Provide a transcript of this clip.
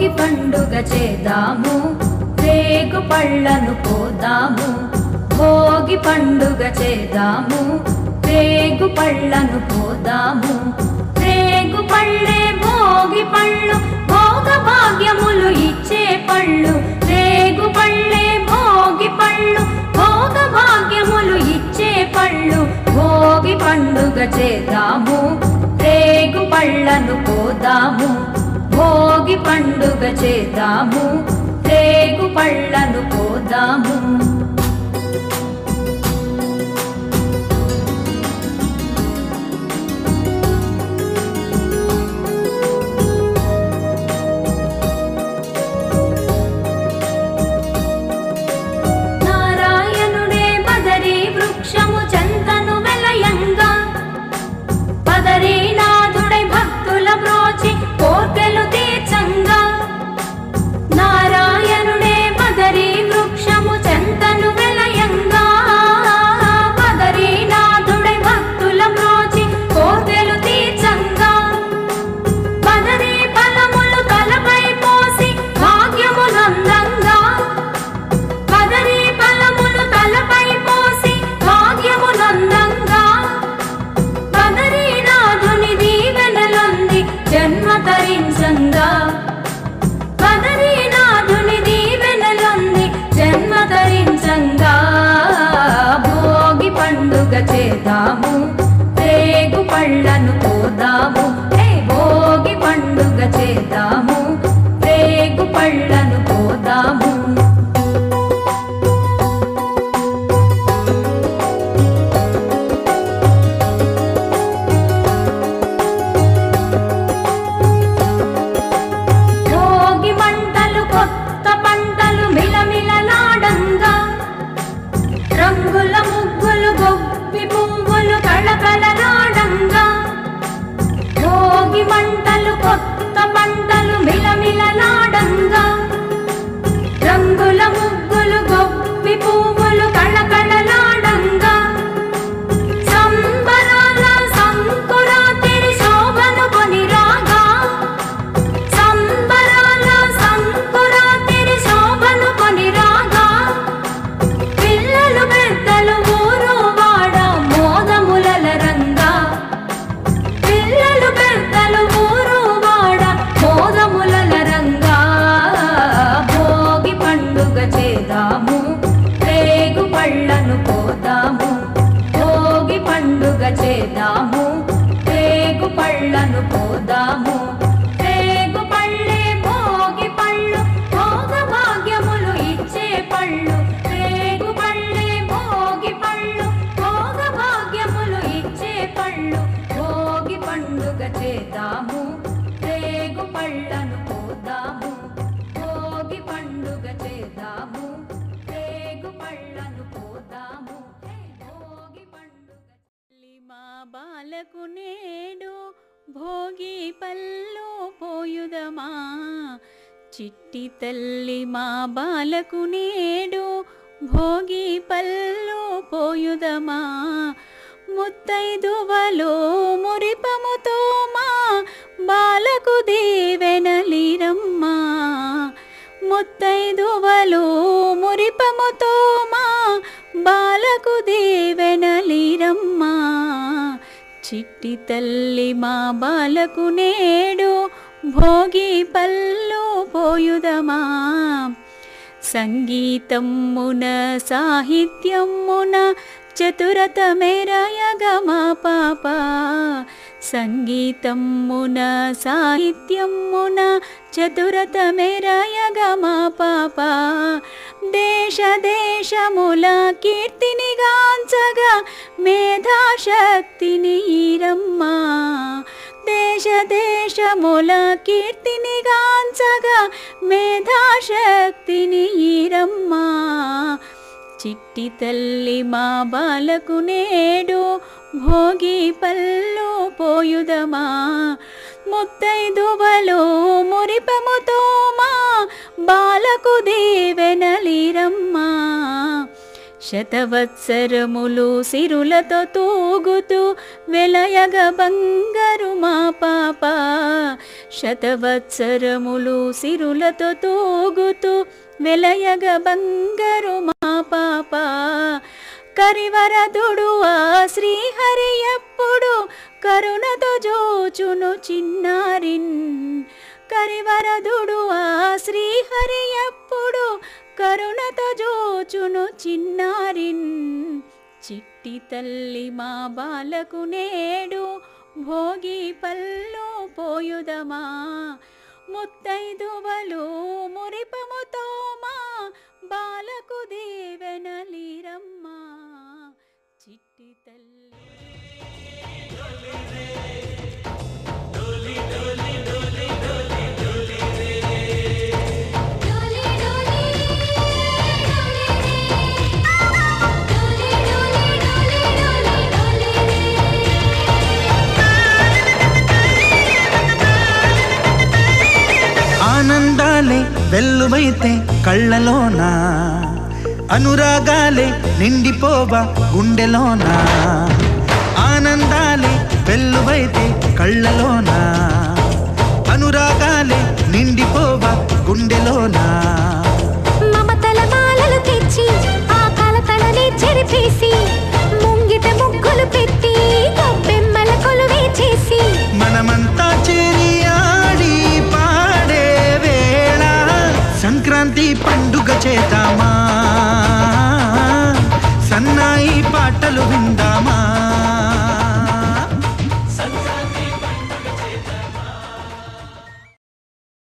భోగి పండుగ చేద్దాము, రేగు పళ్ళను పోదాము. భోగి పండుగ చేద్దాము, రేగు పళ్ళను పోదాము. రేగు పళ్ళే భోగి పళ్ళు, భోగ భాగ్యములు ఇచ్చే పళ్ళు. రేగు పళ్ళే భోగి పళ్ళు, భోగ భాగ్యములు ఇచ్చే పళ్ళు. భోగి పండుగ చేద్దాము, రేగు పళ్ళను పోదాము. భోగి పండుగ చేద్దాము, రేగు పళ్ళను పోదాము. నారాయణుడే బదరీ వృక్షము చెంతను వెలయంగా, బదరీనాథుడై భక్తుల బ్రోచి కోర్కెలు తీర్చంగా. నారాయణుడే బదరీ వృక్షము చెంతను వెలయంగా, బదరీనాథుడై భక్తుల బ్రోచి కోర్కెలు తీర్చంగా. బదరీ ఫలములు తలపై పోసి భాగ్యమునందంగా, బదరీ ఫలములు తలపై పోసి భాగ్యమునందంగా. బదరీనాథుని దీవెనలొంది జన్మ తరించంగా, బదరీనాథుని దీవెనలొంది జన్మ తరించంగా. భోగి పండుగ చేద్దాము, రేగు పళ్ళను పోదాము. భోగి పండుగ చేద్దాము, రేగు పళ్ళను పోదాము. భోగి మంటలు కొత్త పంటలు మిలమిలలాడంగా, రంగుల ముగ్గులు గొప్పి పువ్వులు కళకళలాడంగా. భోగి మంటలు కొత్త పంటలు మిలమిలలాడంగా, రంగుల ముగ్గులు గొప్పి పువ్వులు కళకళలాడంగా. సంబరాల సంకురాతిరి శోభను కొని రాగా, సంబరాల సంకురాతిరి శోభను కొని రాగా. పిల్లలు పెద్దలు ఊరు వాడ మోదములరంగా, పిల్లలు పెద్దలు ఊరు వాడ మోదములరంగా. భోగి పండుగ చేద్దాము, రేగు పళ్ళను పోదాము. భోగి పండుగ చేద్దాము, రేగు పళ్ళను పోదాము. రేగు పళ్ళే భోగి పళ్ళు, భోగ భాగ్యములు ఇచ్చే పళ్ళు. రేగు పళ్ళే భోగి పళ్ళు, భోగ భాగ్యములు ఇచ్చే పళ్ళు. భోగి పండుగ చేద్దాము, రేగు పళ్ళను పోదాము. భోగి పండుగ చేద్దాము, రేగు పళ్ళను పోదాము. భోగి పండుగ మా బాలకు నేడు భోగి పళ్ళు పోయుదమా. చిట్టి తల్లి మా బాలకు నేడు భోగి పళ్ళు పోయుదమా. ముత్తైదువలో మురిపముతో మా బాలకు దీవెనలిరమ్మా. ముత్తైదువలో మురిపముతో మా బాలకు దీవెనలిరమ్మా. చిట్టి తల్లి మా బాలకు నేడు భోగి పళ్ళు పోయుదమా. సంగీతమున సాహిత్యమున చతురత మేరయగమా పాప. సంగీతమున సాహిత్యమున చతురత మేరయగమా పాప. దేశ దేశముల కీర్తిని గాంచగా మేధాశక్తిని ఈరమ్మా. దేశ దేశముల కీర్తిని గాంచగా మేధాశక్తిని ఈరమ్మా. చిట్టి తల్లి మా బాలకు నేడు భోగి పళ్ళు పోయుదమా. ముత్తైదువలో మురిపముతో మా బాలకు దీవెనలిరమ్మా. శతవత్సరములు సిరులతో తూగుతూ వెలయగ బంగారు మా పాప. శతవత్సరములు సిరులతో తూగుతూ వెలయగ బంగారు మా పాప కరివరదుడు ఆ శ్రీహరి ఎప్పుడు కరుణతో జోచును చిన్నారిన్ కరివరదుడు ఆ శ్రీహరి ఎప్పుడు కరుణతో జోచును చిన్నారిన్ చిట్టి తల్లి మా బాలకు నేడు భోగి పల్లు పోయుదమా ముత్తైదువలు మురిపముతో మా బాలకు దీవెనలీరమ్మా చిట్టి తల్లి. ఆనందాలే వెల్లువైతే కళ్ళలోనా అనురాగాలే నిండిపోవా గుండెలోనా ఆనందాలే వెల్లువైతే కళ్ళలోనా అనురాగాలే నిండిపోవా గుండెలోనా మమతల మాలలు తెచ్చి ఆ కలతలని చెరిపేసి ముంగిట ముగ్గులు పెట్టి గొబ్బెమ్మల కొలువే చేసి మనమంతా చేరి ఆడి పాడే వేళ సంక్రాంతి పండుగ చేద్దామా సన్నాయి పాటలు విందామా